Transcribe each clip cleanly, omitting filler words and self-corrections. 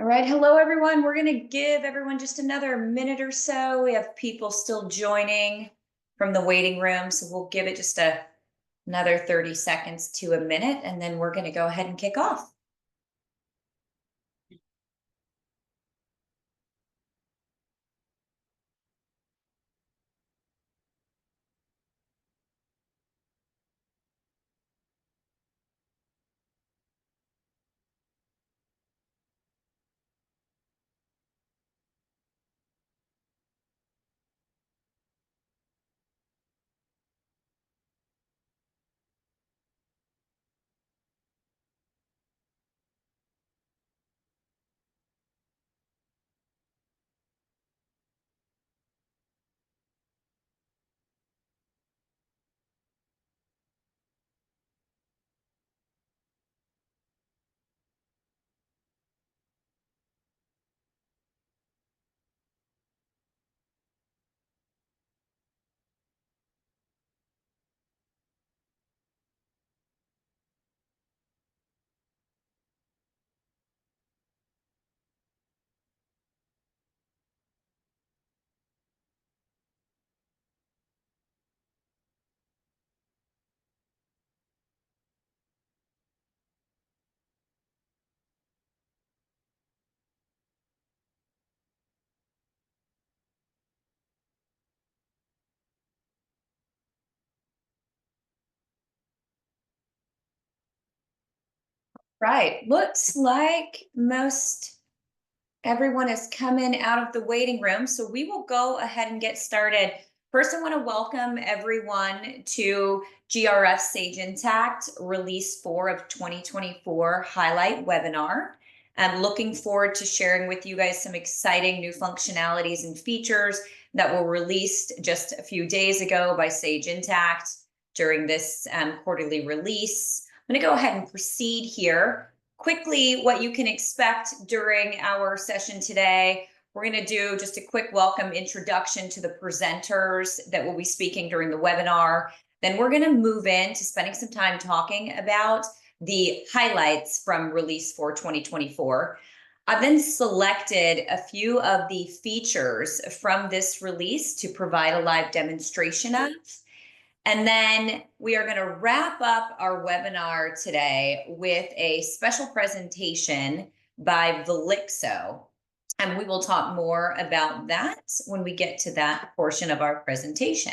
All right, hello everyone. We're going to give everyone just another minute or so. We have people still joining from the waiting room, so we'll give it just another 30 seconds to a minute, and then we're going to go ahead and kick off. Right, looks like most everyone is coming out of the waiting room, so we will go ahead and get started. First, I want to welcome everyone to GRF Sage Intacct Release 4 of 2024 Highlight Webinar. I'm looking forward to sharing with you guys some exciting new functionalities and features that were released just a few days ago by Sage Intacct during this quarterly release. I'm going to go ahead and proceed here. Quickly, what you can expect during our session today, we're going to do just a quick welcome introduction to the presenters that will be speaking during the webinar. Then we're going to move into spending some time talking about the highlights from Release 4 2024. I've then selected a few of the features from this release to provide a live demonstration of. And then we are going to wrap up our webinar today with a special presentation by Velixo. And we will talk more about that when we get to that portion of our presentation.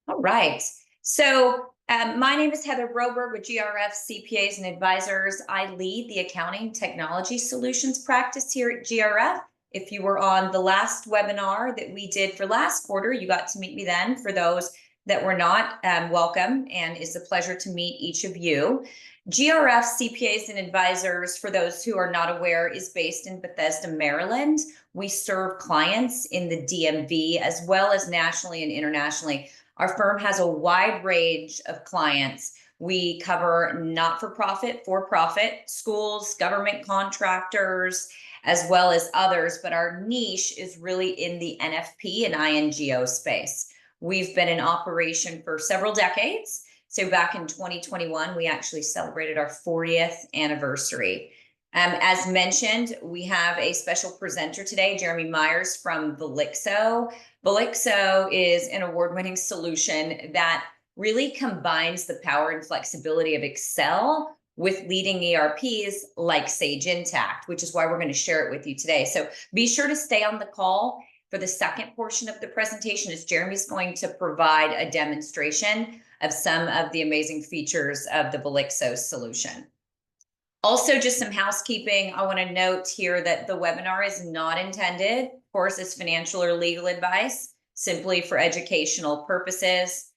All right. So my name is Heather Broberg with GRF CPAs and Advisors. I lead the Accounting Technology Solutions practice here at GRF. If you were on the last webinar that we did for last quarter, you got to meet me then. For those that were not, welcome, and it's a pleasure to meet each of you. GRF CPAs and Advisors, for those who are not aware, is based in Bethesda, Maryland. We serve clients in the DMV as well as nationally and internationally. Our firm has a wide range of clients. We cover not-for-profit, for-profit, schools, government contractors, as well as others, but our niche is really in the NFP and INGO space. We've been in operation for several decades. So back in 2021, we actually celebrated our 40th anniversary. As mentioned, we have a special presenter today, Jeremy Myers from Velixo. Velixo is an award-winning solution that really combines the power and flexibility of Excel with leading ERPs like Sage Intacct, which is why we're going to share it with you today. So be sure to stay on the call for the second portion of the presentation, as Jeremy's going to provide a demonstration of some of the amazing features of the Velixo solution. Also, just some housekeeping. I want to note here that the webinar is not intended, of course, as financial or legal advice, simply for educational purposes.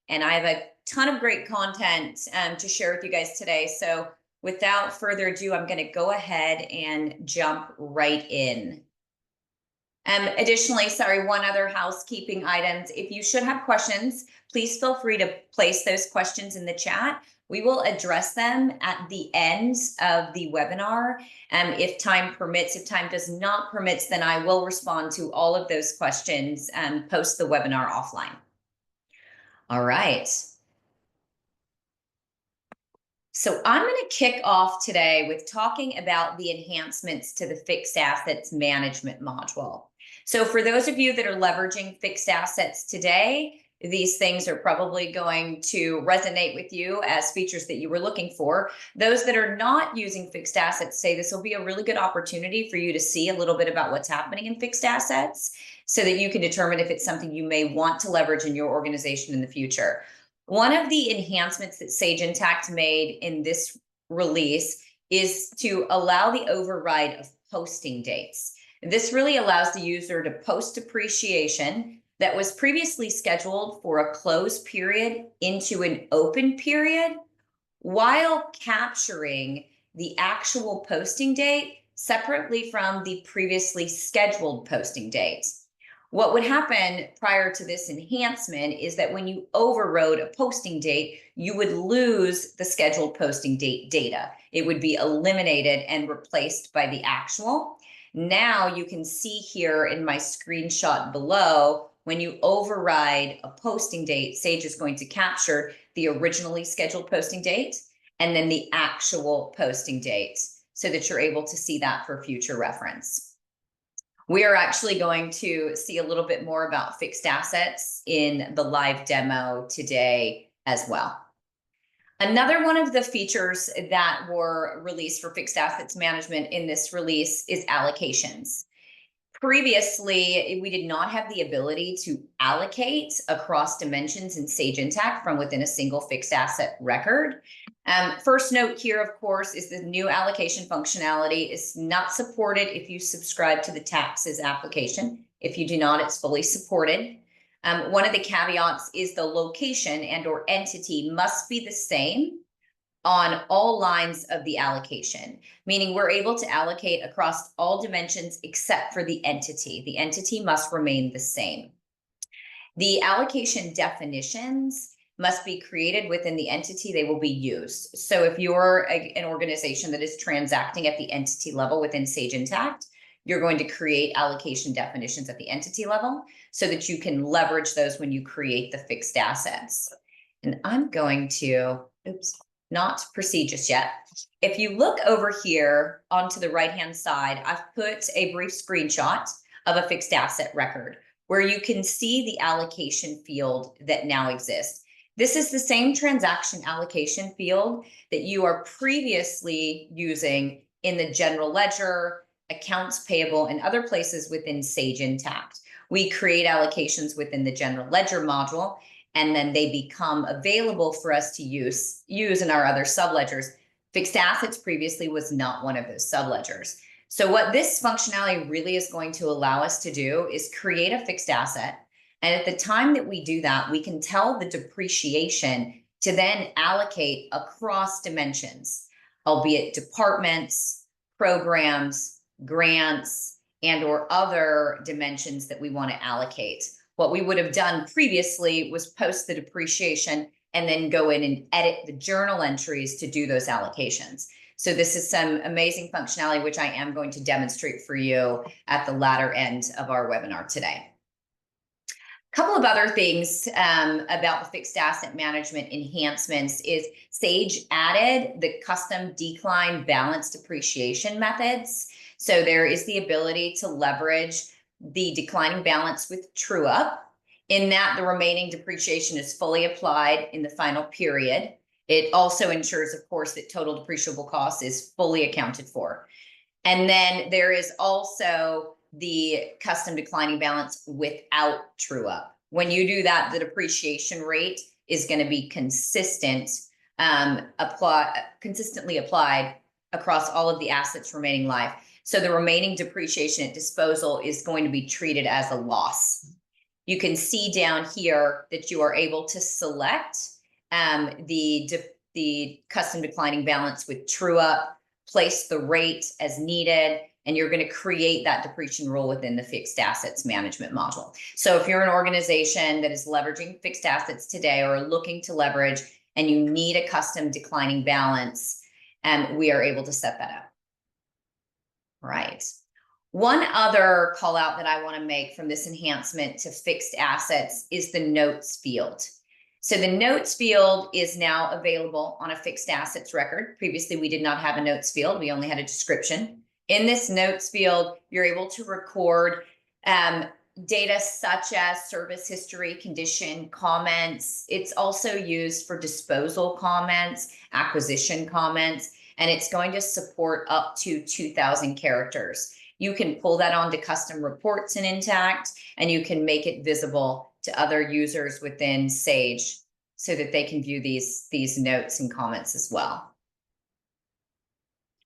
And I have a ton of great content to share with you guys today. So without further ado, I'm going to go ahead and jump right in. Additionally, sorry, one other housekeeping item. If you should have questions, please feel free to place those questions in the chat. We will address them at the end of the webinar. If time permits. If time does not permit, then I will respond to all of those questions and post the webinar offline. All right. So I'm going to kick off today with talking about the enhancements to the fixed assets management module. So for those of you that are leveraging fixed assets today, these things are probably going to resonate with you as features that you were looking for. Those that are not using fixed assets say this will be a really good opportunity for you to see a little bit about what's happening in fixed assets so that you can determine if it's something you may want to leverage in your organization in the future. One of the enhancements that Sage Intacct made in this release is to allow the override of posting dates. This really allows the user to post depreciation that was previously scheduled for a closed period into an open period while capturing the actual posting date separately from the previously scheduled posting date. What would happen prior to this enhancement is that when you overrode a posting date, you would lose the scheduled posting date data. It would be eliminated and replaced by the actual. Now you can see here in my screenshot below, when you override a posting date, Sage is going to capture the originally scheduled posting date and then the actual posting date so that you're able to see that for future reference. We are actually going to see a little bit more about fixed assets in the live demo today as well. Another one of the features that were released for fixed assets management in this release is allocations. Previously, we did not have the ability to allocate across dimensions in Sage Intacct from within a single fixed asset record. First note here, of course, is the new allocation functionality is not supported if you subscribe to the taxes application. If you do not, it's fully supported. One of the caveats is the location and or entity must be the same on all lines of the allocation, meaning we're able to allocate across all dimensions except for the entity. The entity must remain the same. The allocation definitions must be created within the entity they will be used. So if you're an organization that is transacting at the entity level within Sage Intacct, you're going to create allocation definitions at the entity level so that you can leverage those when you create the fixed assets. And I'm going to, not proceed just yet. If you look over here onto the right-hand side, I've put a brief screenshot of a fixed asset record where you can see the allocation field that now exists. This is the same transaction allocation field that you are previously using in the general ledger, accounts payable, and other places within Sage Intacct. We create allocations within the general ledger module, and then they become available for us to use in our other subledgers. Fixed assets previously was not one of those subledgers. So what this functionality really is going to allow us to do is create a fixed asset. And at the time that we do that, we can tell the depreciation to then allocate across dimensions, albeit departments, programs, grants, and or other dimensions that we want to allocate. What we would have done previously was post the depreciation and then go in and edit the journal entries to do those allocations. So this is some amazing functionality, which I am going to demonstrate for you at the latter end of our webinar today. A couple of other things about the fixed asset management enhancements is Sage added the custom decline balance depreciation methods. So there is the ability to leverage the declining balance with true up, in that the remaining depreciation is fully applied in the final period. It also ensures, of course, that total depreciable cost is fully accounted for. And then there is also the custom declining balance without true up. When you do that, the depreciation rate is going to be consistently applied across all of the assets remaining life. So the remaining depreciation at disposal is going to be treated as a loss. You can see down here that you are able to select the custom declining balance with true up, place the rate as needed, and you're going to create that depreciation rule within the fixed assets management module. So if you're an organization that is leveraging fixed assets today or looking to leverage and you need a custom declining balance, we are able to set that up. Right. One other call out that I want to make from this enhancement to fixed assets is the notes field. So the notes field is now available on a fixed assets record. Previously, we did not have a notes field. We only had a description. In this notes field, you're able to record data such as service history, condition, comments. It's also used for disposal comments, acquisition comments, and it's going to support up to 2,000 characters. You can pull that onto custom reports in Intacct, and you can make it visible to other users within Sage so that they can view these notes and comments as well.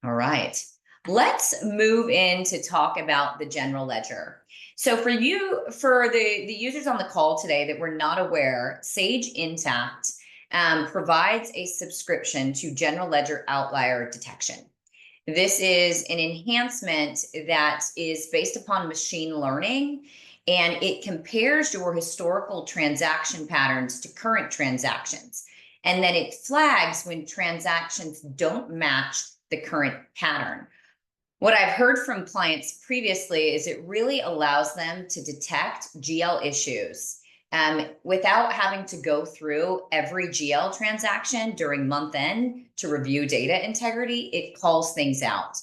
All right, let's move in to talk about the general ledger. So for the users on the call today that were not aware, Sage Intacct provides a subscription to general ledger outlier detection. This is an enhancement that is based upon machine learning, and it compares your historical transaction patterns to current transactions. And then it flags when transactions don't match the current pattern. What I've heard from clients previously is it really allows them to detect GL issues without having to go through every GL transaction during month end to review data integrity. It calls things out.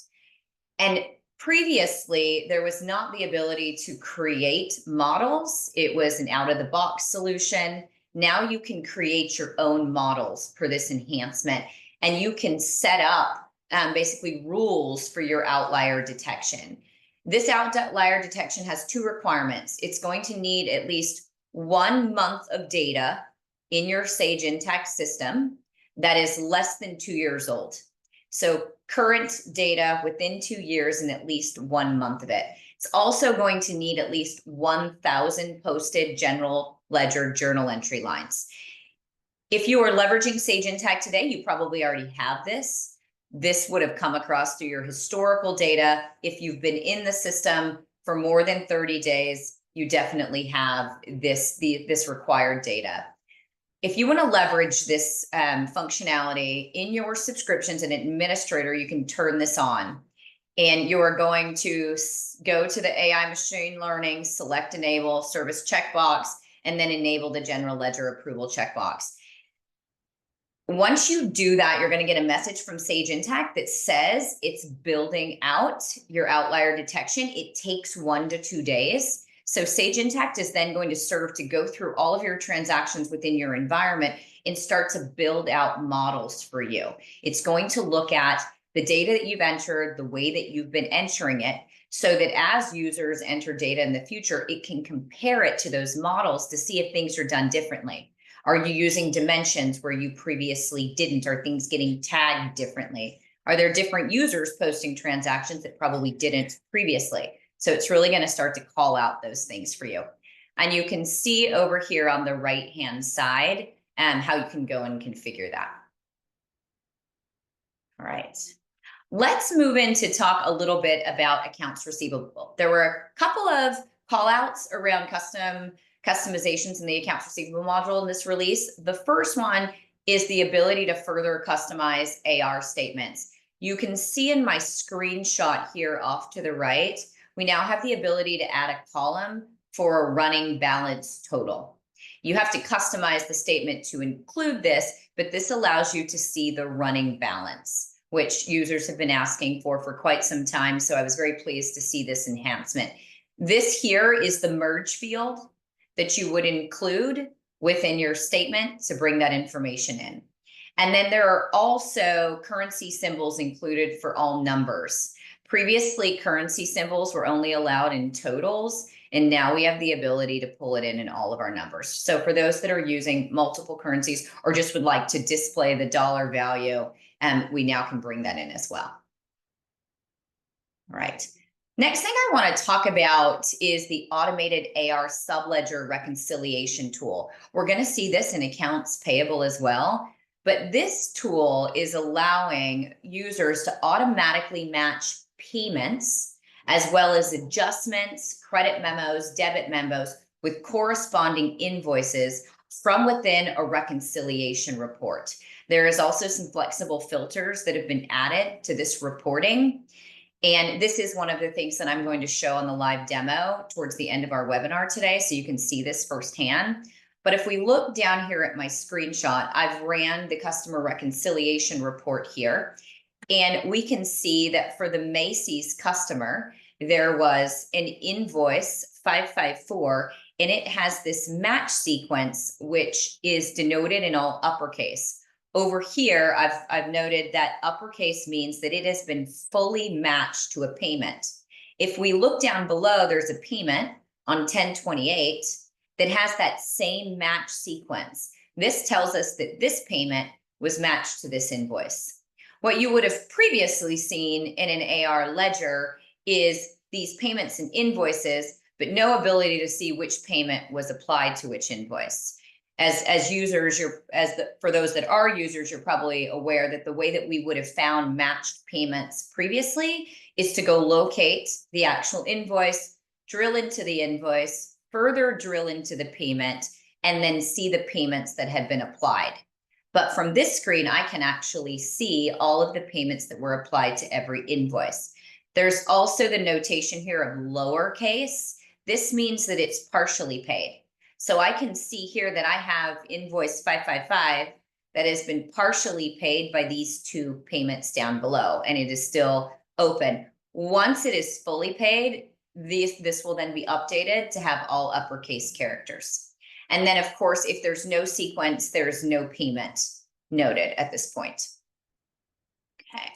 And previously, there was not the ability to create models. It was an out-of-the-box solution. Now you can create your own models for this enhancement, and you can set up basically rules for your outlier detection. This outlier detection has two requirements. It's going to need at least 1 month of data in your Sage Intacct system that is less than 2 years old. So current data within 2 years and at least 1 month of it. It's also going to need at least 1,000 posted general ledger journal entry lines. If you are leveraging Sage Intacct today, you probably already have this. This would have come across through your historical data. If you've been in the system for more than 30 days, you definitely have this required data. If you want to leverage this functionality in your subscriptions, an administrator, you can turn this on. And you are going to go to the AI machine learning, select enable service checkbox, and then enable the general ledger approval checkbox. Once you do that, you're going to get a message from Sage Intacct that says it's building out your outlier detection. It takes 1 to 2 days. So Sage Intacct is then going to serve to go through all of your transactions within your environment and start to build out models for you. It's going to look at the data that you've entered, the way that you've been entering it, so that as users enter data in the future, it can compare it to those models to see if things are done differently. Are you using dimensions where you previously didn't? Are things getting tagged differently? Are there different users posting transactions that probably didn't previously? So it's really going to start to call out those things for you. And you can see over here on the right-hand side how you can go and configure that. All right. Let's move in to talk a little bit about accounts receivable. There were a couple of call outs around customizations in the accounts receivable module in this release. The first one is the ability to further customize AR statements. You can see in my screenshot here off to the right, we now have the ability to add a column for a running balance total. You have to customize the statement to include this, but this allows you to see the running balance, which users have been asking for quite some time. So I was very pleased to see this enhancement. This here is the merge field that you would include within your statement to bring that information in. And then there are also currency symbols included for all numbers. Previously, currency symbols were only allowed in totals, and now we have the ability to pull it in all of our numbers. So for those that are using multiple currencies or just would like to display the dollar value, we now can bring that in as well. All right. Next thing I want to talk about is the automated AR subledger reconciliation tool. We're going to see this in accounts payable as well, but this tool is allowing users to automatically match payments as well as adjustments, credit memos, debit memos with corresponding invoices from within a reconciliation report. There is also some flexible filters that have been added to this reporting. And this is one of the things that I'm going to show on the live demo towards the end of our webinar today, so you can see this firsthand. But if we look down here at my screenshot, I've ran the customer reconciliation report here. And we can see that for the Macy's customer, there was an invoice 554, and it has this match sequence, which is denoted in all uppercase. Over here, I've noted that uppercase means that it has been fully matched to a payment. If we look down below, there's a payment on 10/28 that has that same match sequence. This tells us that this payment was matched to this invoice. What you would have previously seen in an AR ledger is these payments and invoices, but no ability to see which payment was applied to which invoice. As users, for those that are users, you're probably aware that the way that we would have found matched payments previously is to go locate the actual invoice, drill into the invoice, further drill into the payment, and then see the payments that had been applied. But from this screen, I can actually see all of the payments that were applied to every invoice. There's also the notation here of lowercase. This means that it's partially paid. So I can see here that I have invoice 555 that has been partially paid by these two payments down below, and it is still open. Once it is fully paid, this will then be updated to have all uppercase characters. And then, of course, if there's no sequence, there's no payment noted at this point. Okay.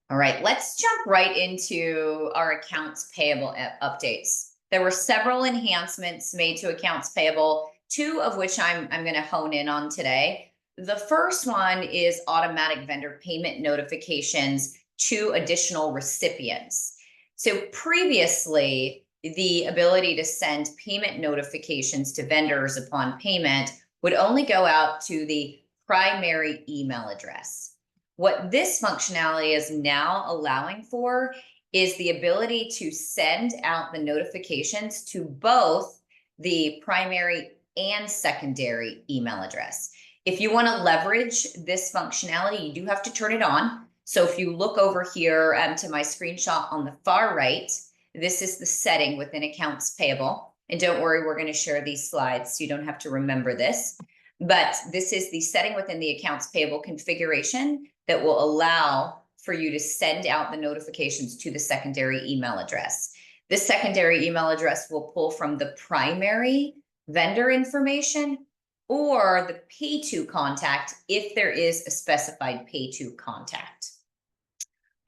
All right, let's jump right into our accounts payable updates. There were several enhancements made to accounts payable, two of which I'm going to hone in on today. The first one is automatic vendor payment notifications to additional recipients. So previously, the ability to send payment notifications to vendors upon payment would only go out to the primary email address. What this functionality is now allowing for is the ability to send out the notifications to both the primary and secondary email address. If you want to leverage this functionality, you do have to turn it on. So if you look over here to my screenshot on the far right, this is the setting within accounts payable. And don't worry, we're going to share these slides so you don't have to remember this. But this is the setting within the accounts payable configuration that will allow for you to send out the notifications to the secondary email address. This secondary email address will pull from the primary vendor information or the pay to contact if there is a specified pay to contact.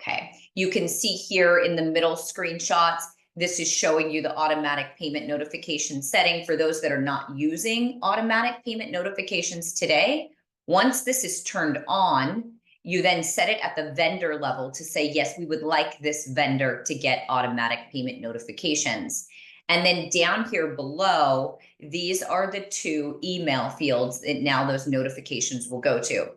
Okay, you can see here in the middle screenshots, this is showing you the automatic payment notification setting for those that are not using automatic payment notifications today. Once this is turned on, you then set it at the vendor level to say, yes, we would like this vendor to get automatic payment notifications. And then down here below, these are the two email fields that now those notifications will go to.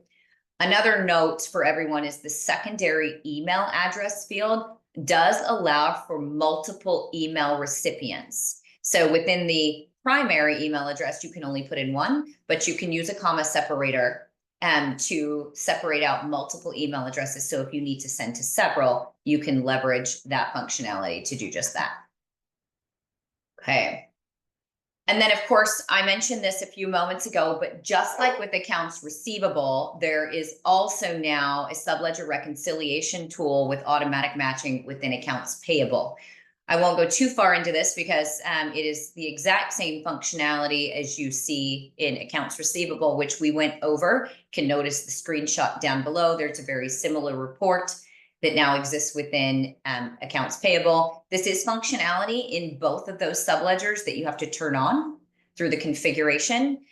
Another note for everyone is the secondary email address field does allow for multiple email recipients. So within the primary email address, you can only put in one, but you can use a comma separator to separate out multiple email addresses. So if you need to send to several, you can leverage that functionality to do just that. Okay. And then, of course, I mentioned this a few moments ago, but just like with accounts receivable, there is also now a subledger reconciliation tool with automatic matching within accounts payable. I won't go too far into this because it is the exact same functionality as you see in accounts receivable, which we went over. You can notice the screenshot down below. There's a very similar report that now exists within accounts payable. This is functionality in both of those subledgers that you have to turn on through the configuration.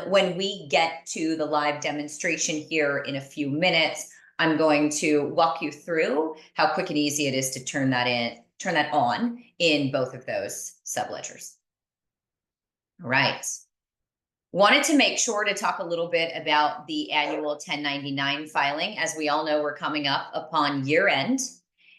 When we get to the live demonstration here in a few minutes, I'm going to walk you through how quick and easy it is to turn that on in both of those subledgers. All right. Wanted to make sure to talk a little bit about the annual 1099 filing. As we all know, we're coming up upon year end.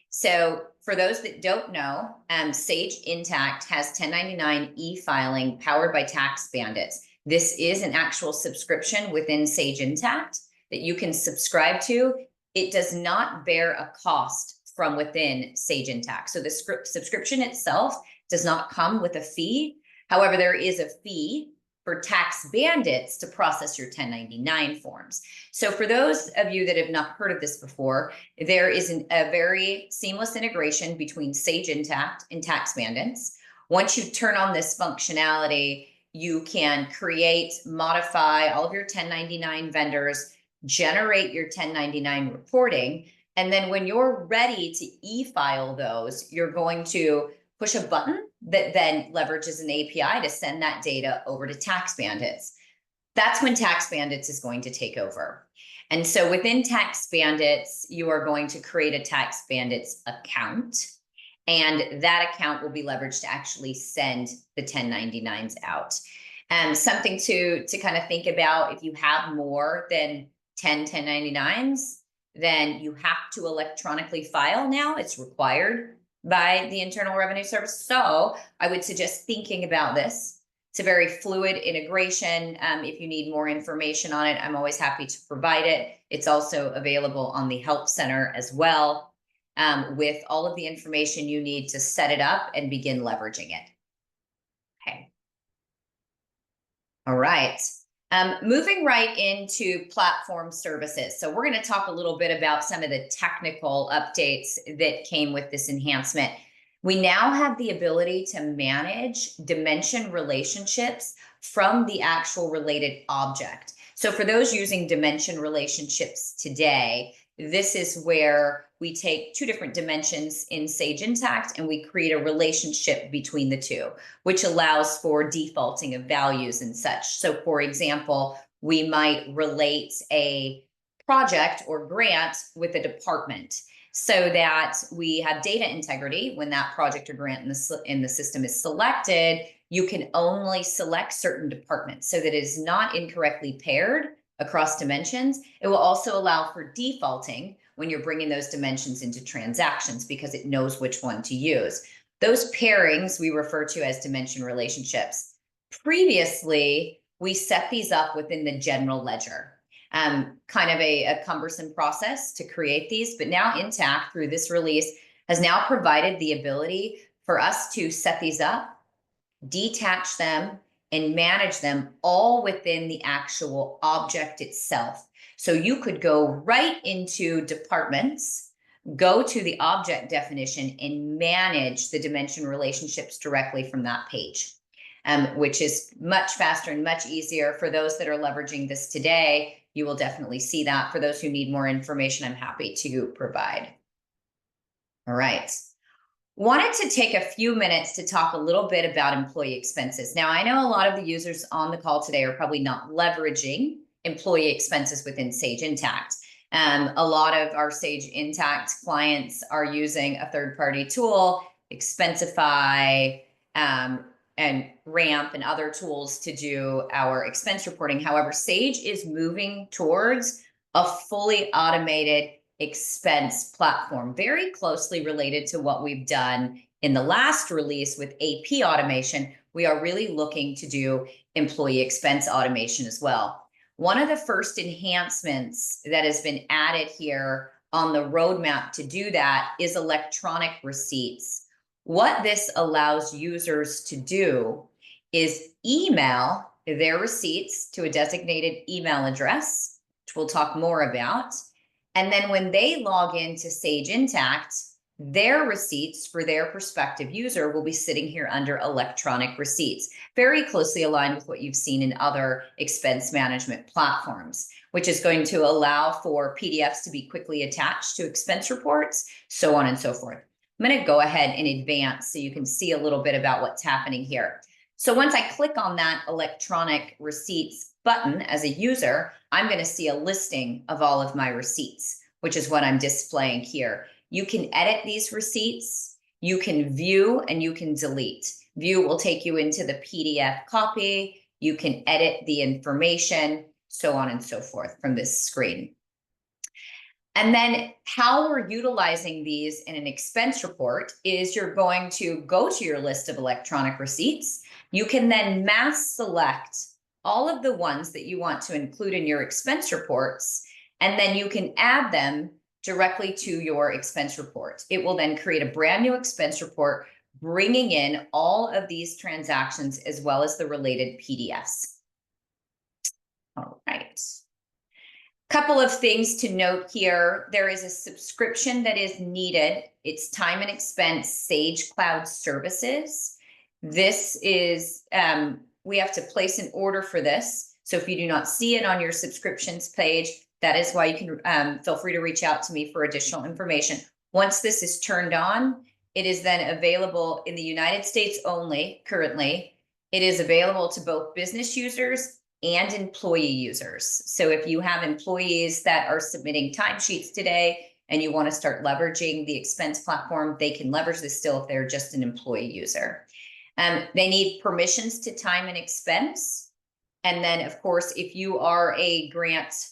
So for those that don't know, Sage Intacct has 1099 e-filing powered by Tax Bandits. This is an actual subscription within Sage Intacct that you can subscribe to. It does not bear a cost from within Sage Intacct. So the subscription itself does not come with a fee. However, there is a fee for tax bandits to process your 1099 forms. So for those of you that have not heard of this before, there is a very seamless integration between Sage Intacct and tax bandits. Once you turn on this functionality, you can create, modify all of your 1099 vendors, generate your 1099 reporting, and then when you're ready to e-file those, you're going to push a button that then leverages an API to send that data over to tax bandits. That's when tax bandits is going to take over. And so within tax bandits, you are going to create a tax bandits account, and that account will be leveraged to actually send the 1099s out. And something to kind of think about, if you have more than 10 1099s, then you have to electronically file now. It's required by the Internal Revenue Service. So I would suggest thinking about this. It's a very fluid integration. If you need more information on it, I'm always happy to provide it. It's also available on the Help Center as well, with all of the information you need to set it up and begin leveraging it. Okay. All right. Moving right into platform services. So we're going to talk a little bit about some of the technical updates that came with this enhancement. We now have the ability to manage dimension relationships from the actual related object. So for those using dimension relationships today, this is where we take two different dimensions in Sage Intacct and we create a relationship between the two, which allows for defaulting of values and such. So for example, we might relate a project or grant with a department so that we have data integrity. When that project or grant in the system is selected, you can only select certain departments so that it is not incorrectly paired across dimensions. It will also allow for defaulting when you're bringing those dimensions into transactions because it knows which one to use. Those pairings we refer to as dimension relationships. Previously, we set these up within the general ledger. Kind of a cumbersome process to create these, but now Intacct through this release has now provided the ability for us to set these up, detach them, and manage them all within the actual object itself. So you could go right into departments, go to the object definition, and manage the dimension relationships directly from that page, which is much faster and much easier. For those that are leveraging this today, you will definitely see that. For those who need more information, I'm happy to provide. All right. Wanted to take a few minutes to talk a little bit about employee expenses. Now, I know a lot of the users on the call today are probably not leveraging employee expenses within Sage Intacct. A lot of our Sage Intacct clients are using a third-party tool, Expensify, and Ramp and other tools to do our expense reporting. However, Sage is moving towards a fully automated expense platform, very closely related to what we've done in the last release with AP automation. We are really looking to do employee expense automation as well. One of the first enhancements that has been added here on the roadmap to do that is electronic receipts. What this allows users to do is email their receipts to a designated email address, which we'll talk more about. And then when they log into Sage Intacct, their receipts for their prospective user will be sitting here under electronic receipts, very closely aligned with what you've seen in other expense management platforms, which is going to allow for PDFs to be quickly attached to expense reports, so on and so forth. I'm going to go ahead and advance so you can see a little bit about what's happening here. So once I click on that electronic receipts button as a user, I'm going to see a listing of all of my receipts, which is what I'm displaying here. You can edit these receipts, you can view, and you can delete. View will take you into the PDF copy. You can edit the information, so on and so forth from this screen. And then how we're utilizing these in an expense report is you're going to go to your list of electronic receipts. You can then mass select all of the ones that you want to include in your expense reports, and then you can add them directly to your expense report. It will then create a brand new expense report, bringing in all of these transactions as well as the related PDFs. All right. Couple of things to note here. There is a subscription that is needed. It's time and expense Sage Cloud Services. This is, we have to place an order for this. So if you do not see it on your subscriptions page, that is why you can feel free to reach out to me for additional information. Once this is turned on, it is then available in the United States only currently. It is available to both business users and employee users. So if you have employees that are submitting timesheets today and you want to start leveraging the expense platform, they can leverage this still if they're just an employee user. They need permissions to time and expense. And then, of course, if you are a grant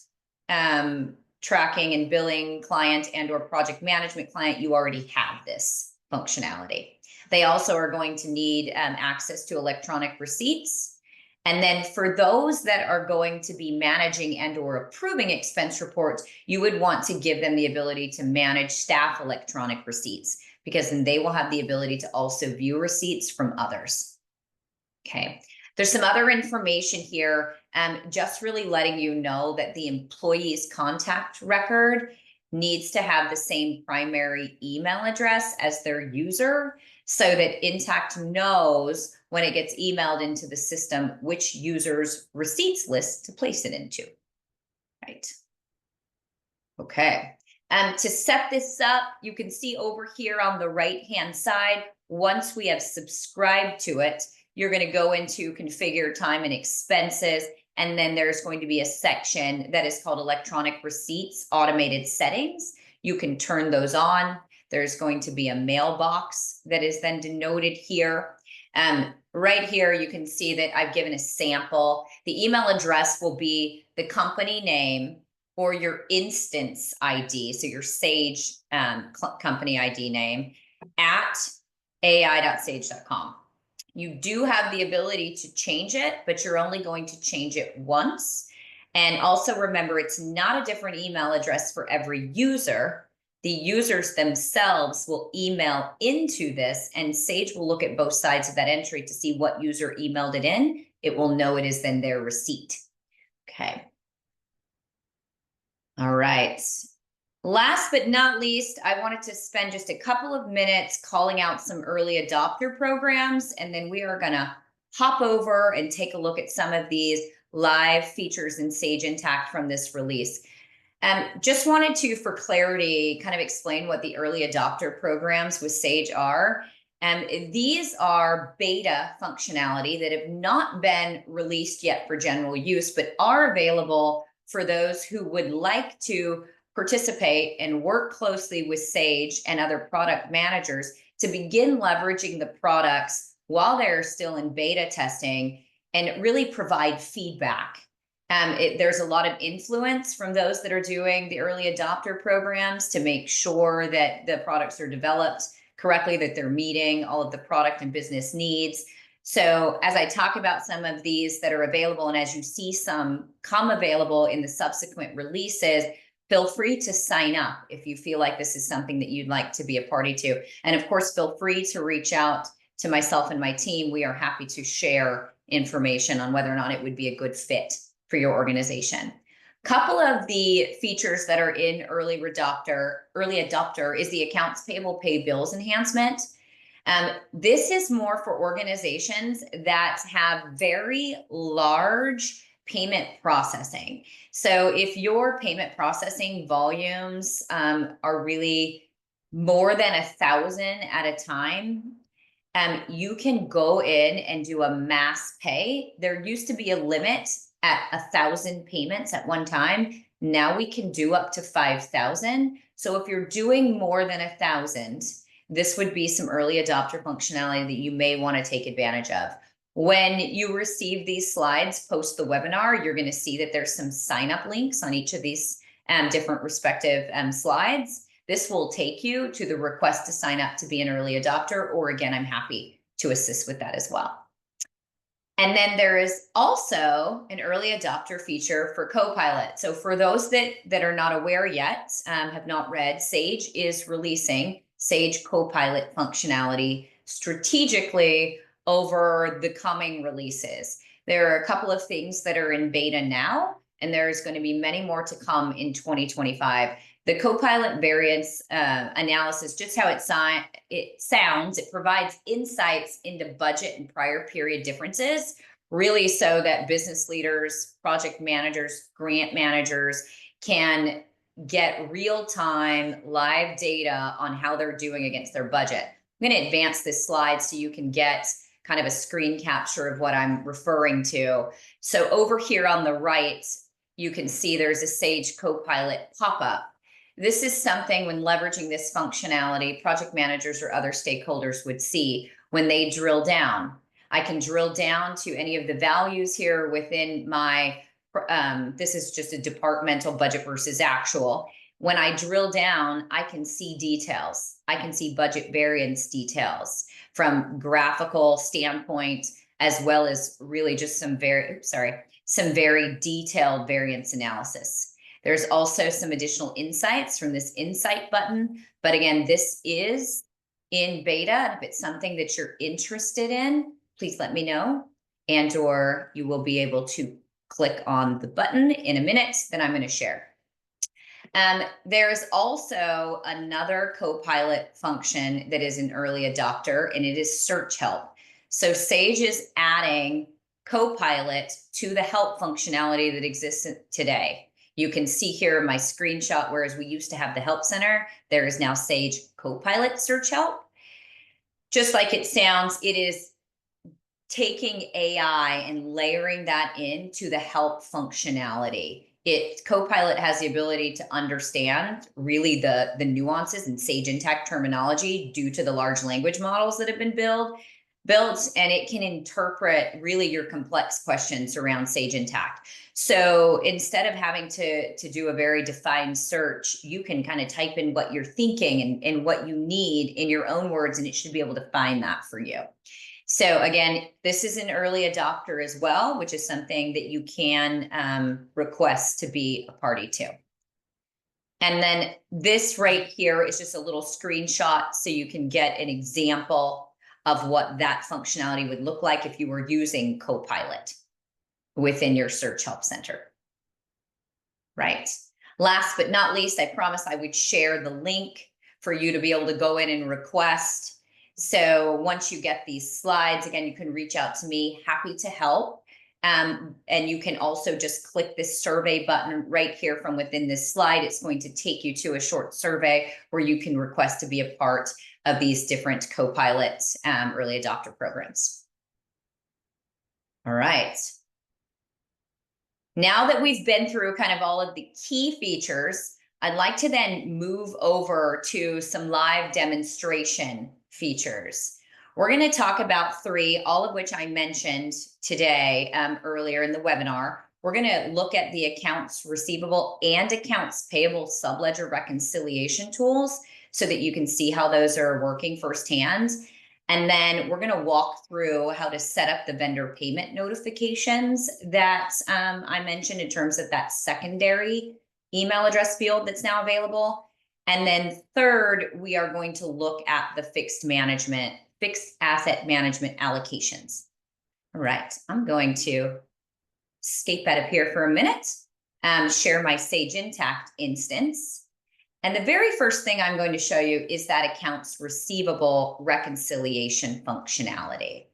tracking and billing client and or project management client, you already have this functionality. They also are going to need access to electronic receipts. And then for those that are going to be managing and or approving expense reports, you would want to give them the ability to manage staff electronic receipts, because then they will have the ability to also view receipts from others. Okay, there's some other information here, just really letting you know that the employee's contact record needs to have the same primary email address as their user, so that Intacct knows when it gets emailed into the system which user's receipts list to place it into. Right. Okay. To set this up, you can see over here on the right-hand side, once we have subscribed to it, you're going to go into configure time and expenses, and then there's going to be a section that is called electronic receipts, automated settings. You can turn those on. There's going to be a mailbox that is then denoted here. Right here, you can see that I've given a sample. The email address will be the company name or your instance ID, so your Sage company ID name, at ai.sage.com. You do have the ability to change it, but you're only going to change it once. And also remember, it's not a different email address for every user. The users themselves will email into this, and Sage will look at both sides of that entry to see what user emailed it in. It will know it is then their receipt. Okay. All right. Last but not least, I wanted to spend just a couple of minutes calling out some early adopter programs, and then we are going to hop over and take a look at some of these live features in Sage Intacct from this release. Just wanted to, for clarity, kind of explain what the early adopter programs with Sage are. These are beta functionality that have not been released yet for general use, but are available for those who would like to participate and work closely with Sage and other product managers to begin leveraging the products while they're still in beta testing and really provide feedback. There's a lot of influence from those that are doing the early adopter programs to make sure that the products are developed correctly, that they're meeting all of the product and business needs. So as I talk about some of these that are available, and as you see some come available in the subsequent releases, feel free to sign up if you feel like this is something that you'd like to be a party to. And of course, feel free to reach out to myself and my team. We are happy to share information on whether or not it would be a good fit for your organization. Couple of the features that are in early adopter is the accounts payable pay bills enhancement. This is more for organizations that have very large payment processing. So if your payment processing volumes are really more than 1,000 at a time, you can go in and do a mass pay. There used to be a limit at 1,000 payments at one time. Now we can do up to 5,000. So if you're doing more than 1,000, this would be some early adopter functionality that you may want to take advantage of. When you receive these slides post the webinar, you're going to see that there's some sign up links on each of these different respective slides. This will take you to the request to sign up to be an early adopter, or again, I'm happy to assist with that as well. And then there is also an early adopter feature for Copilot. So for those that are not aware yet, have not read, Sage is releasing Sage Copilot functionality strategically over the coming releases. There are a couple of things that are in beta now, and there's going to be many more to come in 2025. The Copilot variance analysis, just how it sounds, it provides insights into budget and prior period differences, really so that business leaders, project managers, grant managers can get real-time live data on how they're doing against their budget. I'm going to advance this slide so you can get kind of a screen capture of what I'm referring to. So over here on the right, you can see there's a Sage Copilot pop-up. This is something, when leveraging this functionality, project managers or other stakeholders would see when they drill down. I can drill down to any of the values here within my, this is just a departmental budget versus actual. When I drill down, I can see details. I can see budget variance details from graphical standpoint, as well as really just some very detailed variance analysis. There's also some additional insights from this insight button. But again, this is in beta. And if it's something that you're interested in, please let me know, and or you will be able to click on the button in a minute that I'm going to share. There's also another Copilot function that is an early adopter, and it is search help. So Sage is adding Copilot to the help functionality that exists today. You can see here my screenshot, whereas we used to have the help center, there is now Sage Copilot search help. Just like it sounds, it is taking AI and layering that into the help functionality. Copilot has the ability to understand really the nuances in Sage Intacct terminology due to the large language models that have been built, and it can interpret really your complex questions around Sage Intacct. So instead of having to do a very defined search, you can kind of type in what you're thinking and what you need in your own words, and it should be able to find that for you. So again, this is an early adopter as well, which is something that you can request to be a party to. And then this right here is just a little screenshot so you can get an example of what that functionality would look like if you were using Copilot within your search help center. Right. Last but not least, I promised I would share the link for you to be able to go in and request. So once you get these slides, again, you can reach out to me, happy to help. And you can also just click this survey button right here from within this slide. It's going to take you to a short survey where you can request to be a part of these different Copilot early adopter programs. All right. Now that we've been through kind of all of the key features, I'd like to then move over to some live demonstration features. We're going to talk about 3, all of which I mentioned today earlier in the webinar. We're going to look at the accounts receivable and accounts payable subledger reconciliation tools so that you can see how those are working firsthand. And then we're going to walk through how to set up the vendor payment notifications that I mentioned in terms of that secondary email address field that's now available. And then third, we are going to look at the fixed asset management allocations. All right, I'm going to escape out of here for a minute, share my Sage Intacct instance. And the very first thing I'm going to show you is that accounts receivable reconciliation functionality.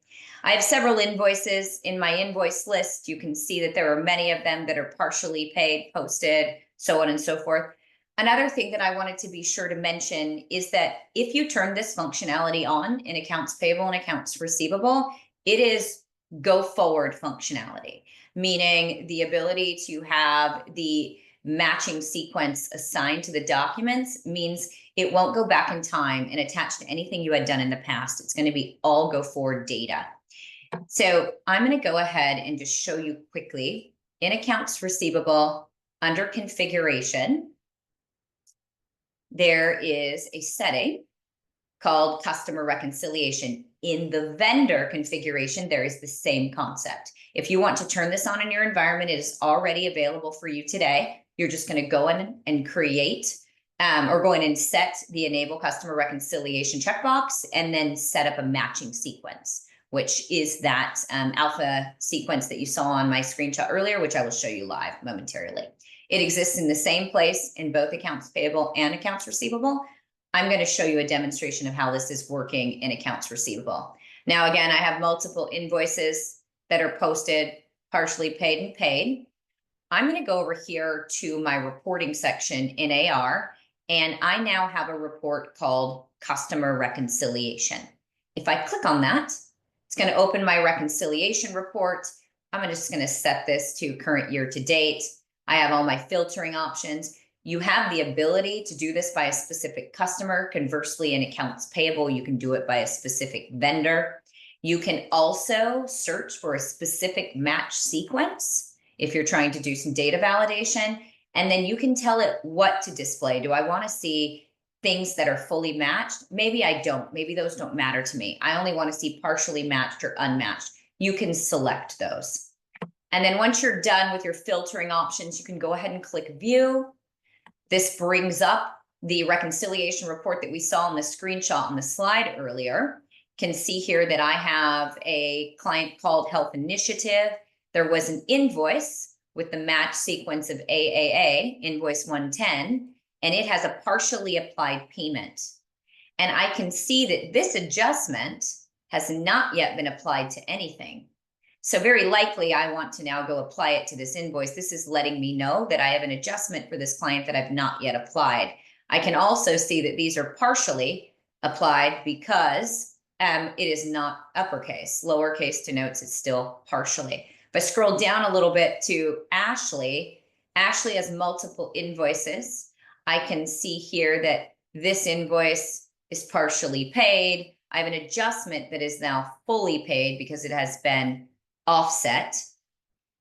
I have several invoices in my invoice list. You can see that there are many of them that are partially paid, posted, so on and so forth. Another thing that I wanted to be sure to mention is that if you turn this functionality on in accounts payable and accounts receivable, it is go forward functionality, meaning the ability to have the matching sequence assigned to the documents means it won't go back in time and attach to anything you had done in the past. It's going to be all go forward data. So I'm going to go ahead and just show you quickly in accounts receivable under configuration. There is a setting called customer reconciliation. In the vendor configuration, there is the same concept. If you want to turn this on in your environment, it is already available for you today. You're just going to go in and create or go in and set the enable customer reconciliation checkbox and then set up a matching sequence. which is that alpha sequence that you saw on my screenshot earlier, which I will show you live momentarily. It exists in the same place in both accounts payable and accounts receivable. I'm going to show you a demonstration of how this is working in accounts receivable. Now, again, I have multiple invoices that are posted, partially paid and paid. I'm going to go over here to my reporting section in AR, and I now have a report called Customer Reconciliation. If I click on that, it's going to open my reconciliation report. I'm just going to set this to current year to date. I have all my filtering options. You have the ability to do this by a specific customer. Conversely, in accounts payable, you can do it by a specific vendor. You can also search for a specific match sequence if you're trying to do some data validation, and then you can tell it what to display. Do I want to see things that are fully matched? Maybe I don't. Maybe those don't matter to me. I only want to see partially matched or unmatched. You can select those. And then once you're done with your filtering options, you can go ahead and click View. This brings up the reconciliation report that we saw in the screenshot on the slide earlier. You can see here that I have a client called Health Initiative. There was an invoice with the match sequence of AAA, invoice 110, and it has a partially applied payment. And I can see that this adjustment has not yet been applied to anything. So very likely I want to now go apply it to this invoice. This is letting me know that I have an adjustment for this client that I've not yet applied. I can also see that these are partially applied because it is not uppercase. Lowercase denotes it's still partially. If I scroll down a little bit to Ashley, Ashley has multiple invoices. I can see here that this invoice is partially paid. I have an adjustment that is now fully paid because it has been offset.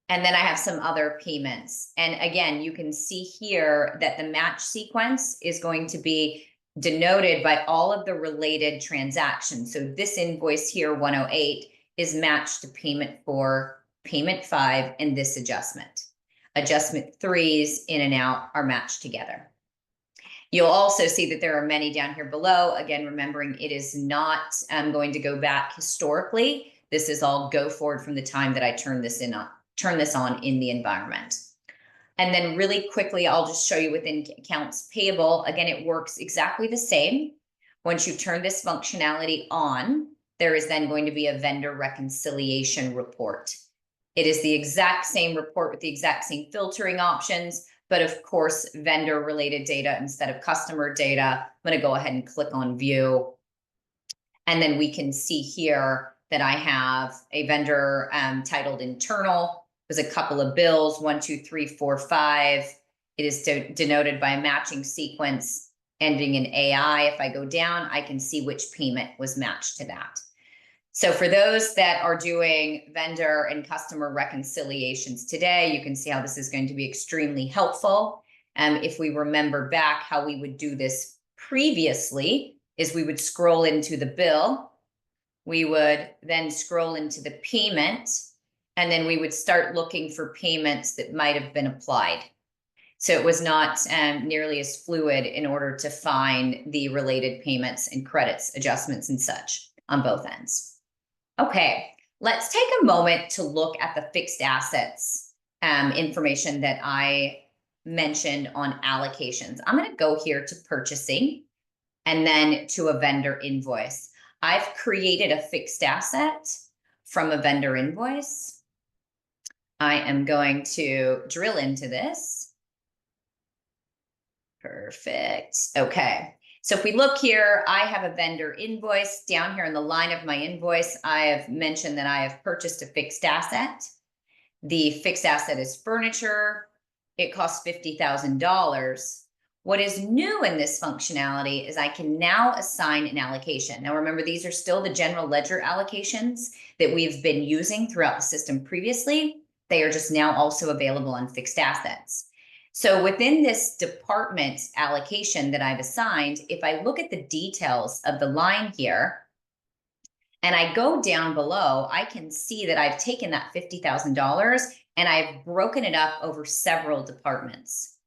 And then I have some other payments. And again, you can see here that the match sequence is going to be denoted by all of the related transactions. So this invoice here, 108, is matched to payment 4, payment 5, and this adjustment. Adjustment 3's in and out are matched together. You'll also see that there are many down here below. Again, remembering it is not going to go back historically. This is all go forward from the time that I turn this on in the environment. And then really quickly, I'll just show you within accounts payable. Again, it works exactly the same. Once you turn this functionality on, there is then going to be a vendor reconciliation report. It is the exact same report with the exact same filtering options, but of course, vendor related data instead of customer data. I'm going to go ahead and click on view. And then we can see here that I have a vendor titled internal. There's a couple of bills, 1, 2, 3, 4, 5. It is denoted by a matching sequence ending in AI. If I go down, I can see which payment was matched to that. So for those that are doing vendor and customer reconciliations today, you can see how this is going to be extremely helpful. If we remember back how we would do this previously, is we would scroll into the bill, we would then scroll into the payment, and then we would start looking for payments that might have been applied. So it was not nearly as fluid in order to find the related payments and credits, adjustments and such on both ends. Okay, let's take a moment to look at the fixed assets information that I mentioned on allocations. I'm going to go here to purchasing and then to a vendor invoice. I've created a fixed asset from a vendor invoice. I am going to drill into this. Perfect. Okay. So if we look here, I have a vendor invoice. Down here in the line of my invoice, I have mentioned that I have purchased a fixed asset. The fixed asset is furniture. It costs $50,000. What is new in this functionality is I can now assign an allocation. Now remember, these are still the general ledger allocations that we've been using throughout the system previously. They are just now also available on fixed assets. So within this department allocation that I've assigned, if I look at the details of the line here, and I go down below, I can see that I've taken that $50,000 and I've broken it up over several departments.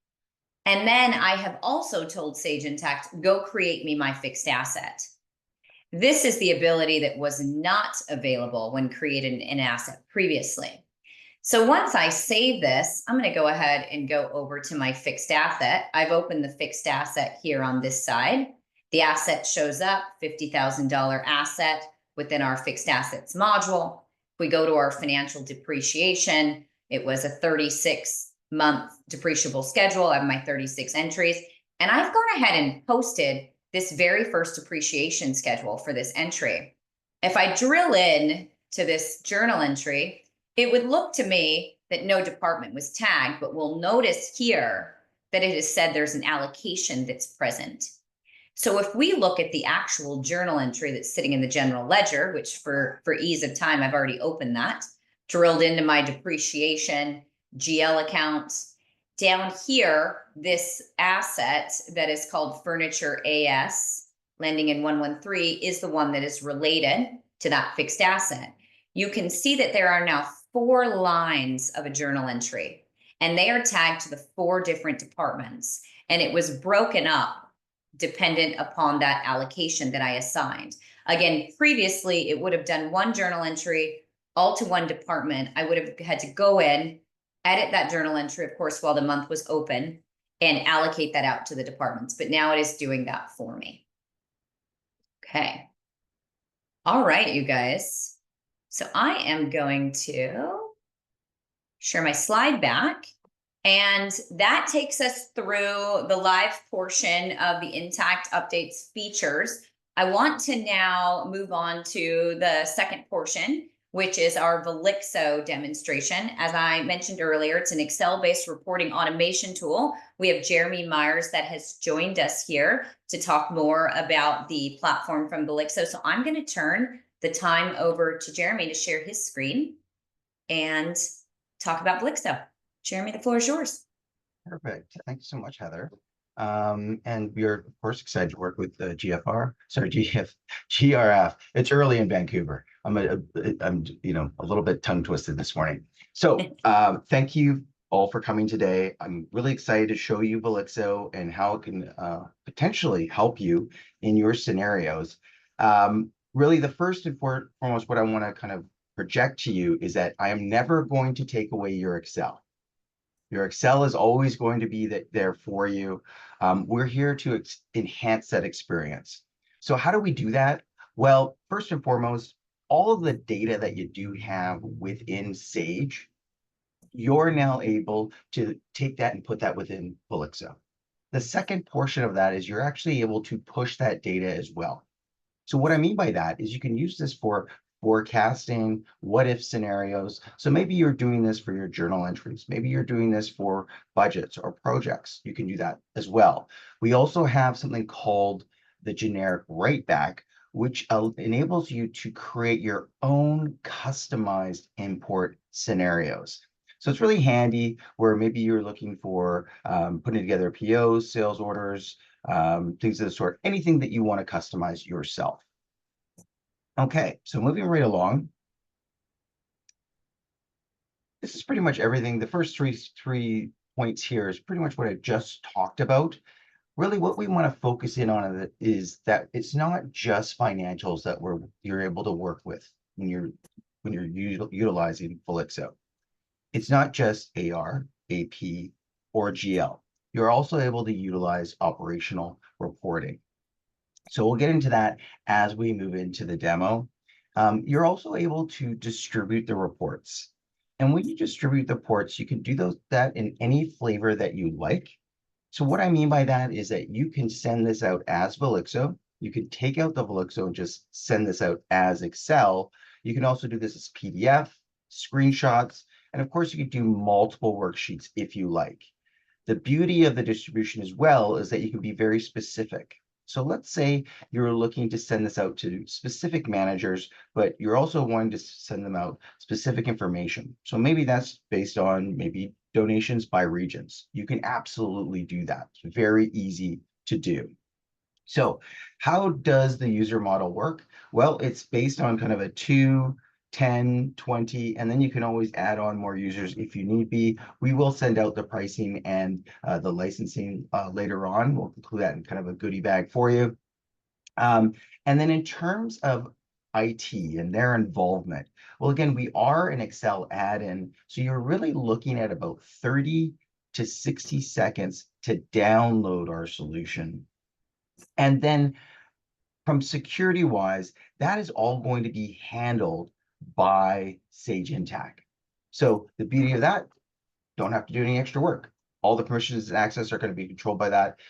And then I have also told Sage Intacct, go create me my fixed asset. This is the ability that was not available when created an asset previously. So once I save this, I'm going to go ahead and go over to my fixed asset. I've opened the fixed asset here on this side. The asset shows up, $50,000 asset within our fixed assets module. If we go to our financial depreciation, it was a 36-month depreciable schedule. I have my 36 entries. And I've gone ahead and posted this very first depreciation schedule for this entry. If I drill in to this journal entry, it would look to me that no department was tagged, but we'll notice here that it has said there's an allocation that's present. So if we look at the actual journal entry that's sitting in the general ledger, which for ease of time, I've already opened that, drilled into my depreciation, GL account. Down here, this asset that is called Furniture AS, lending in 113, is the one that is related to that fixed asset. You can see that there are now 4 lines of a journal entry, and they are tagged to the 4 different departments. And it was broken up dependent upon that allocation that I assigned. Again, previously, it would have done 1 journal entry all to 1 department. I would have had to go in, edit that journal entry, of course, while the month was open, and allocate that out to the departments. But now it is doing that for me. Okay. All right, you guys. So I am going to share my slide back, and that takes us through the live portion of the Intacct Updates features. I want to now move on to the second portion, which is our Velixo demonstration. As I mentioned earlier, it's an Excel-based reporting automation tool. We have Jeremy Myers that has joined us here to talk more about the platform from Velixo. So I'm going to turn the time over to Jeremy to share his screen and talk about Velixo. Jeremy, the floor is yours. Perfect. Thank you so much, Heather. And we're of course excited to work with GRF. It's early in Vancouver. I'm a little bit tongue twisted this morning. So thank you all for coming today. I'm really excited to show you Velixo and how it can potentially help you in your scenarios. Really, the first and foremost, what I want to kind of project to you is that I am never going to take away your Excel. Your Excel is always going to be there for you. We're here to enhance that experience. So how do we do that? Well, first and foremost, all of the data that you do have within Sage, you're now able to take that and put that within Velixo. The second portion of that is you're actually able to push that data as well. So what I mean by that is you can use this for forecasting, what if scenarios. So maybe you're doing this for your journal entries. Maybe you're doing this for budgets or projects. You can do that as well. We also have something called the generic write back, which enables you to create your own customized import scenarios. So it's really handy where maybe you're looking for putting together POs, sales orders, things of the sort, anything that you want to customize yourself. Okay, so moving right along. This is pretty much everything. The first three points here is pretty much what I just talked about. Really, what we want to focus in on is that it's not just financials that you're able to work with when you're utilizing Velixo. It's not just AR, AP, or GL. You're also able to utilize operational reporting. So we'll get into that as we move into the demo. You're also able to distribute the reports. And when you distribute the reports, you can do that in any flavor that you like. So what I mean by that is that you can send this out as Velixo. You can take out the Velixo and just send this out as Excel. You can also do this as PDF, screenshots, and of course you can do multiple worksheets if you like. The beauty of the distribution as well is that you can be very specific. So let's say you're looking to send this out to specific managers, but you're also wanting to send them out specific information. So maybe that's based on maybe donations by regions. You can absolutely do that. It's very easy to do. So how does the user model work? Well, it's based on kind of a 2, 10, 20, and then you can always add on more users if you need be. We will send out the pricing and the licensing later on. We'll include that in kind of a goodie bag for you. And then in terms of IT and their involvement, well, again, we are an Excel add-in, so you're really looking at about 30 to 60 seconds to download our solution. And then from security wise, that is all going to be handled by Sage Intacct. So the beauty of that, don't have to do any extra work. All the permissions and access are going to be controlled by that.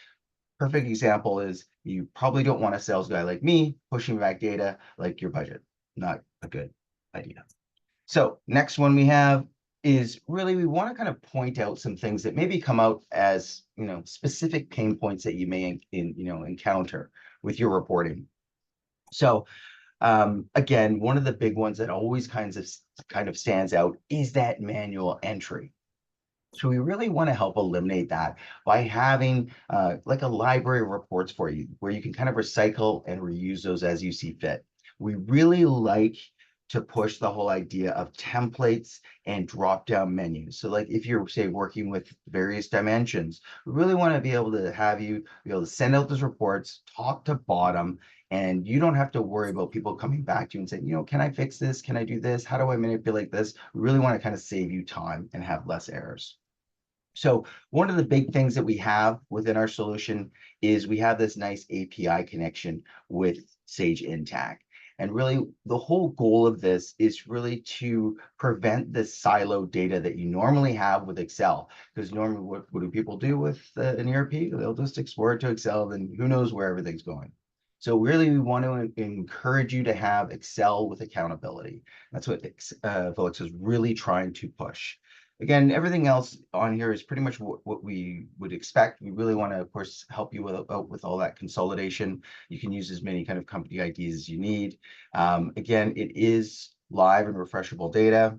Perfect example is you probably don't want a sales guy like me pushing back data like your budget. Not a good idea. So next one we have is really, we want to kind of point out some things that maybe come out as, specific pain points that you may encounter with your reporting. So again, one of the big ones that always kind of stands out is that manual entry. So we really want to help eliminate that by having like a library of reports for you, where you can kind of recycle and reuse those as you see fit. We really like to push the whole idea of templates and drop-down menus. So like if you're, say, working with various dimensions, we really want to be able to have you be able to send out those reports top to bottom, and you don't have to worry about people coming back to you and saying, can I fix this? Can I do this? How do I manipulate this? We really want to kind of save you time and have less errors. So one of the big things that we have within our solution is we have this nice API connection with Sage Intacct. And really, the whole goal of this is really to prevent the siloed data that you normally have with Excel. Because normally, what do people do with an ERP? They'll just export to Excel, then who knows where everything's going. So really, we want to encourage you to have Excel with accountability. That's what Felix is really trying to push. Again, everything else on here is pretty much what we would expect. We really want to, of course, help you with all that consolidation. You can use as many kind of company IDs as you need. Again, it is live and refreshable data.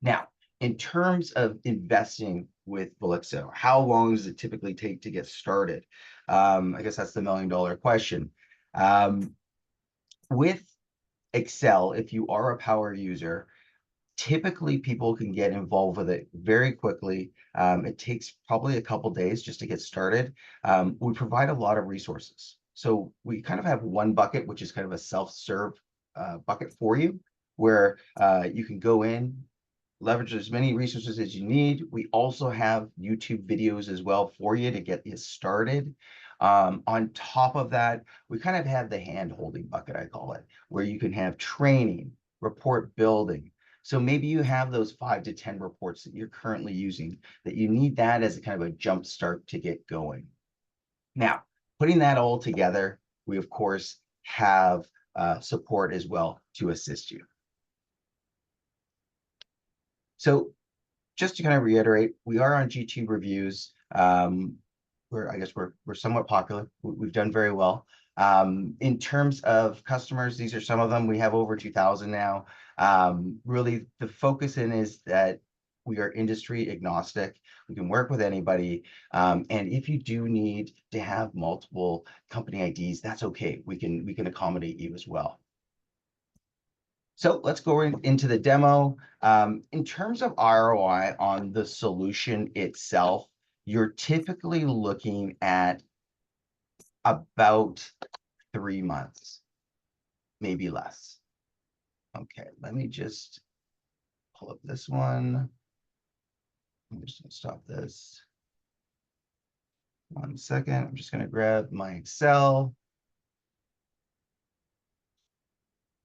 Now, in terms of investing with Velixo, how long does it typically take to get started? I guess that's the million-dollar question. With Excel, if you are a power user, typically people can get involved with it very quickly. It takes probably a couple days just to get started. We provide a lot of resources. So we kind of have one bucket, which is kind of a self-serve bucket for you, where you can go in, leverage as many resources as you need. We also have YouTube videos as well for you to get you started. On top of that, we kind of have the hand-holding bucket, I call it, where you can have training, report building. So maybe you have those 5 to 10 reports that you're currently using that you need that as a kind of a jump start to get going. Now, putting that all together, we of course have support as well to assist you. So just to kind of reiterate, we are on G2 reviews. I guess we're somewhat popular. We've done very well. In terms of customers, these are some of them. We have over 2,000 now. Really, the focus is that we are industry agnostic. We can work with anybody. And if you do need to have multiple company IDs, that's okay. We can accommodate you as well. So let's go into the demo. In terms of ROI on the solution itself, you're typically looking at about 3 months, maybe less. Okay, let me just pull up this one. I'm just gonna stop this. 1 second, I'm just gonna grab my Excel.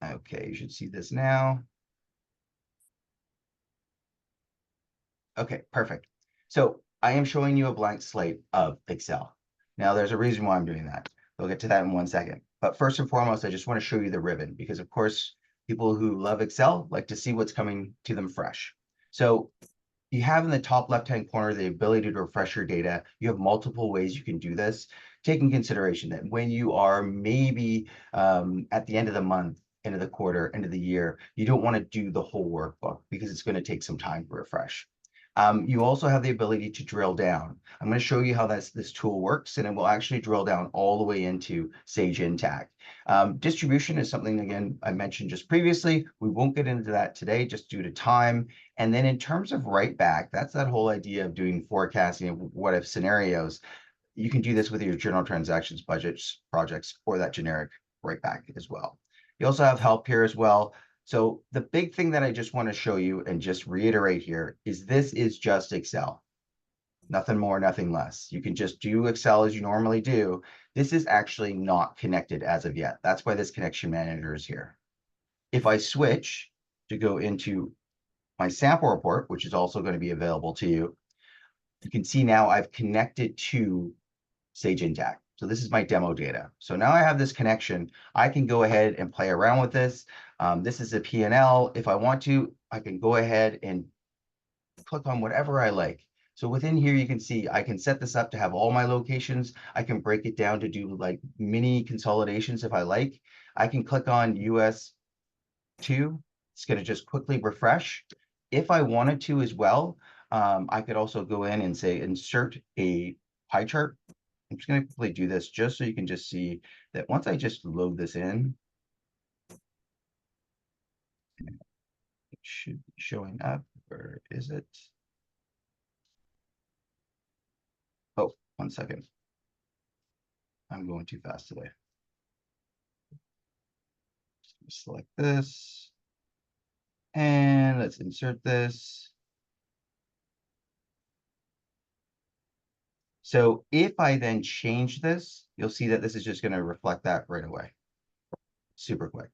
Okay, you should see this now. Okay, perfect. So I am showing you a blank slate of Excel. Now there's a reason why I'm doing that. We'll get to that in 1 second. But first and foremost, I just want to show you the ribbon because of course, people who love Excel like to see what's coming to them fresh. So you have in the top left-hand corner the ability to refresh your data. You have multiple ways you can do this. Take in consideration that when you are maybe at the end of the month, end of the quarter, end of the year, you don't want to do the whole workbook because it's going to take some time to refresh. You also have the ability to drill down. I'm going to show you how this tool works, and it will actually drill down all the way into Sage Intacct. Distribution is something, again, I mentioned just previously. We won't get into that today just due to time. And then in terms of write back, that's that whole idea of doing forecasting of what if scenarios. you can do this with your journal transactions, budgets, projects, or that generic write back as well. You also have help here as well. So the big thing that I just want to show you and just reiterate here is this is just Excel. Nothing more, nothing less. You can just do Excel as you normally do. This is actually not connected as of yet. That's why this connection manager is here. If I switch to go into my sample report, which is also going to be available to you, you can see now I've connected to Sage Intacct. So this is my demo data. So now I have this connection. I can go ahead and play around with this. This is a P&L. If I want to, I can go ahead and click on whatever I like. So within here, you can see I can set this up to have all my locations. I can break it down to do like mini consolidations if I like. I can click on US 2. It's going to just quickly refresh. If I wanted to as well, I could also go in and say insert a pie chart. I'm just going to quickly do this just so you can just see that once I just load this in, it should be showing up. Where is it? Oh, 1 second. I'm going too fast today. Select this. And let's insert this. So if I then change this, you'll see that this is just going to reflect that right away. Super quick.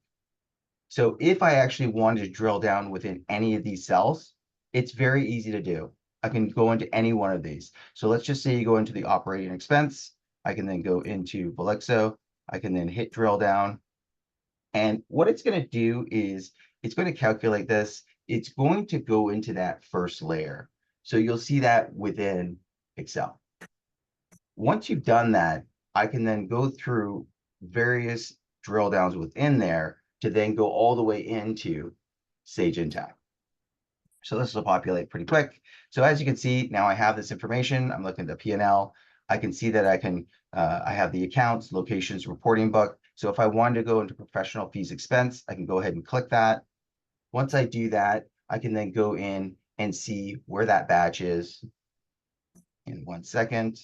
So if I actually wanted to drill down within any of these cells, it's very easy to do. I can go into any one of these. So let's just say you go into the operating expense. I can then go into Belixo. I can then hit drill down. And what it's going to do is it's going to calculate this. It's going to go into that first layer. So you'll see that within Excel. Once you've done that, I can then go through various drill downs within there to then go all the way into Sage Intacct. So this will populate pretty quick. So as you can see, now I have this information. I'm looking at the P&L. I can see that I have the accounts, locations, reporting book. So if I wanted to go into professional fees expense, I can go ahead and click that. Once I do that, I can then go in and see where that batch is in 1 second.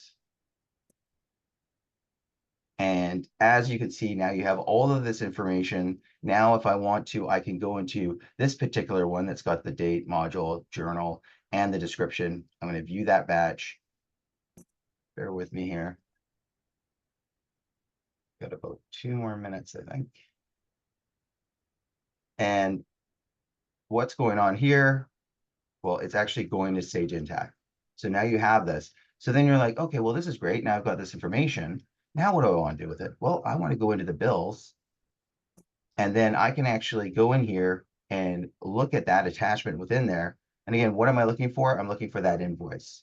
And as you can see, now you have all of this information. Now, if I want to, I can go into this particular one that's got the date, module, journal, and the description. I'm going to view that batch. Bear with me here. Got about 2 more minutes, I think. And what's going on here? Well, it's actually going to Sage Intacct. So now you have this. So then you're like, okay, well, this is great. Now I've got this information. Now what do I want to do with it? Well, I want to go into the bills. And then I can actually go in here and look at that attachment within there. And again, what am I looking for? I'm looking for that invoice.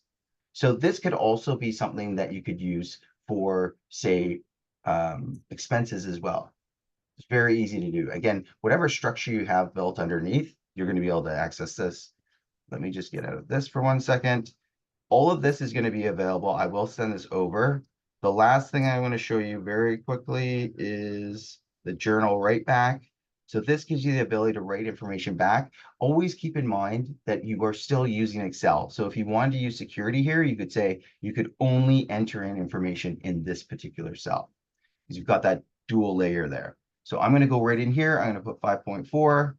So this could also be something that you could use for, say, expenses as well. It's very easy to do. Again, whatever structure you have built underneath, you're going to be able to access this. Let me just get out of this for 1 second. All of this is going to be available. I will send this over. The last thing I want to show you very quickly is the journal write back. So this gives you the ability to write information back. Always keep in mind that you are still using Excel. So if you wanted to use security here, you could say you could only enter in information in this particular cell because you've got that dual layer there. So I'm going to go right in here. I'm going to put 5.4.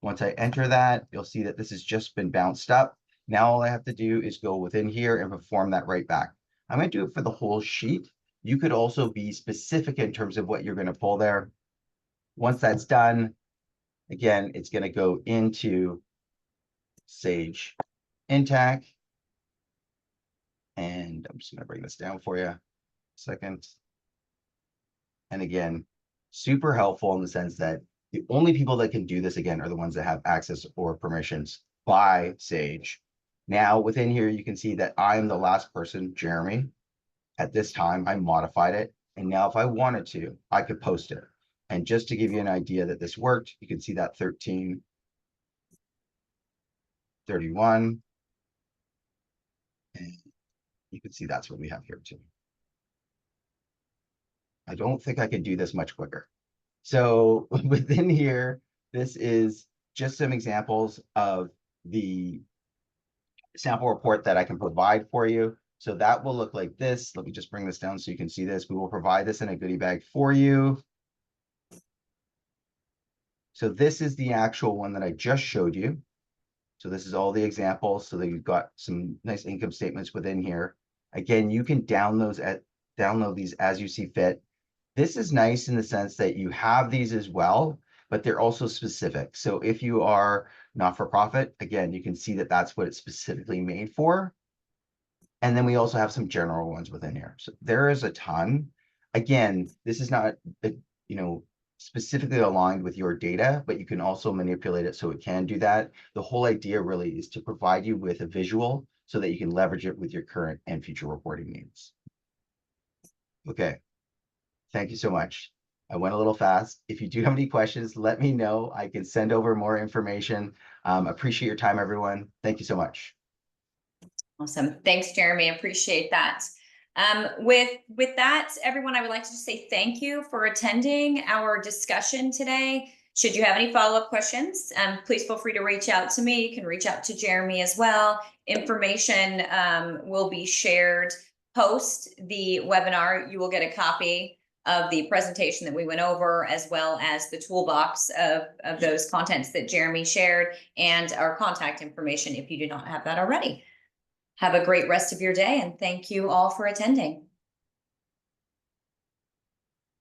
Once I enter that, you'll see that this has just been bounced up. Now all I have to do is go within here and perform that right back. I'm going to do it for the whole sheet. You could also be specific in terms of what you're going to pull there. Once that's done, again, it's going to go into Sage Intacct. And I'm just going to bring this down for you a second. And again, super helpful in the sense that the only people that can do this, again, are the ones that have access or permissions by Sage. Now, within here, you can see that I'm the last person, Jeremy. At this time, I modified it. And now if I wanted to, I could post it. And just to give you an idea that this worked, you can see that 1331. And you can see that's what we have here too. I don't think I could do this much quicker. So within here, this is just some examples of the sample report that I can provide for you. So that will look like this. Let me just bring this down so you can see this. We will provide this in a goodie bag for you. So this is the actual one that I just showed you. So this is all the examples. So that you've got some nice income statements within here. Again, you can download these as you see fit. This is nice in the sense that you have these as well, but they're also specific. So if you are not-for-profit, again, you can see that that's what it's specifically made for. And then we also have some general ones within here. So there is a ton. Again, this is not, specifically aligned with your data, but you can also manipulate it so it can do that. The whole idea really is to provide you with a visual so that you can leverage it with your current and future reporting needs. Okay, thank you so much. I went a little fast. If you do have any questions, let me know. I can send over more information. Appreciate your time, everyone. Thank you so much. Awesome. Thanks, Jeremy. Appreciate that. With that, everyone, I would like to just say thank you for attending our discussion today. Should you have any follow-up questions, please feel free to reach out to me. You can reach out to Jeremy as well. Information will be shared post the webinar. You will get a copy of the presentation that we went over, as well as the toolbox of those contents that Jeremy shared, and our contact information if you do not have that already. Have a great rest of your day, and thank you all for attending.